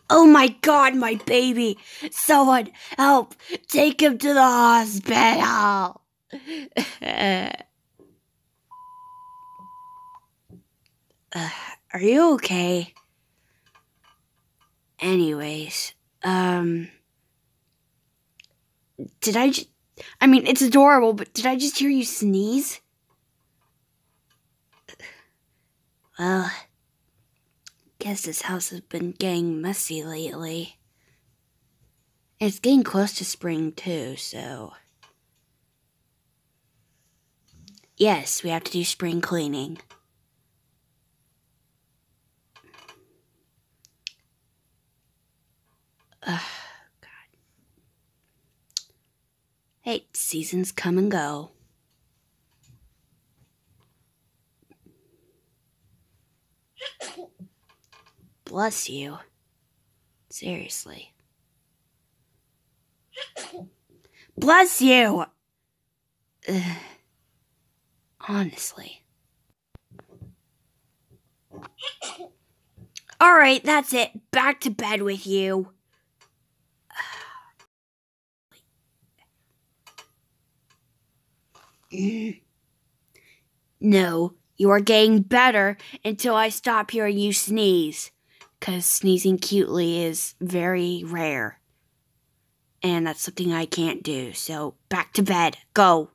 Oh my God, my baby! Someone help! Take him to the hospital! Are you okay? Anyways, did I mean, it's adorable, but did I just hear you sneeze? Well, guess this house has been getting messy lately. It's getting close to spring too, so... Yes, we have to do spring cleaning. God. Hey, seasons come and go. Bless you. Seriously. Bless you! Honestly. Alright, that's it. Back to bed with you. No, you are getting better until I stop hearing you sneeze. 'Cause sneezing cutely is very rare. And that's something I can't do. So, back to bed. Go.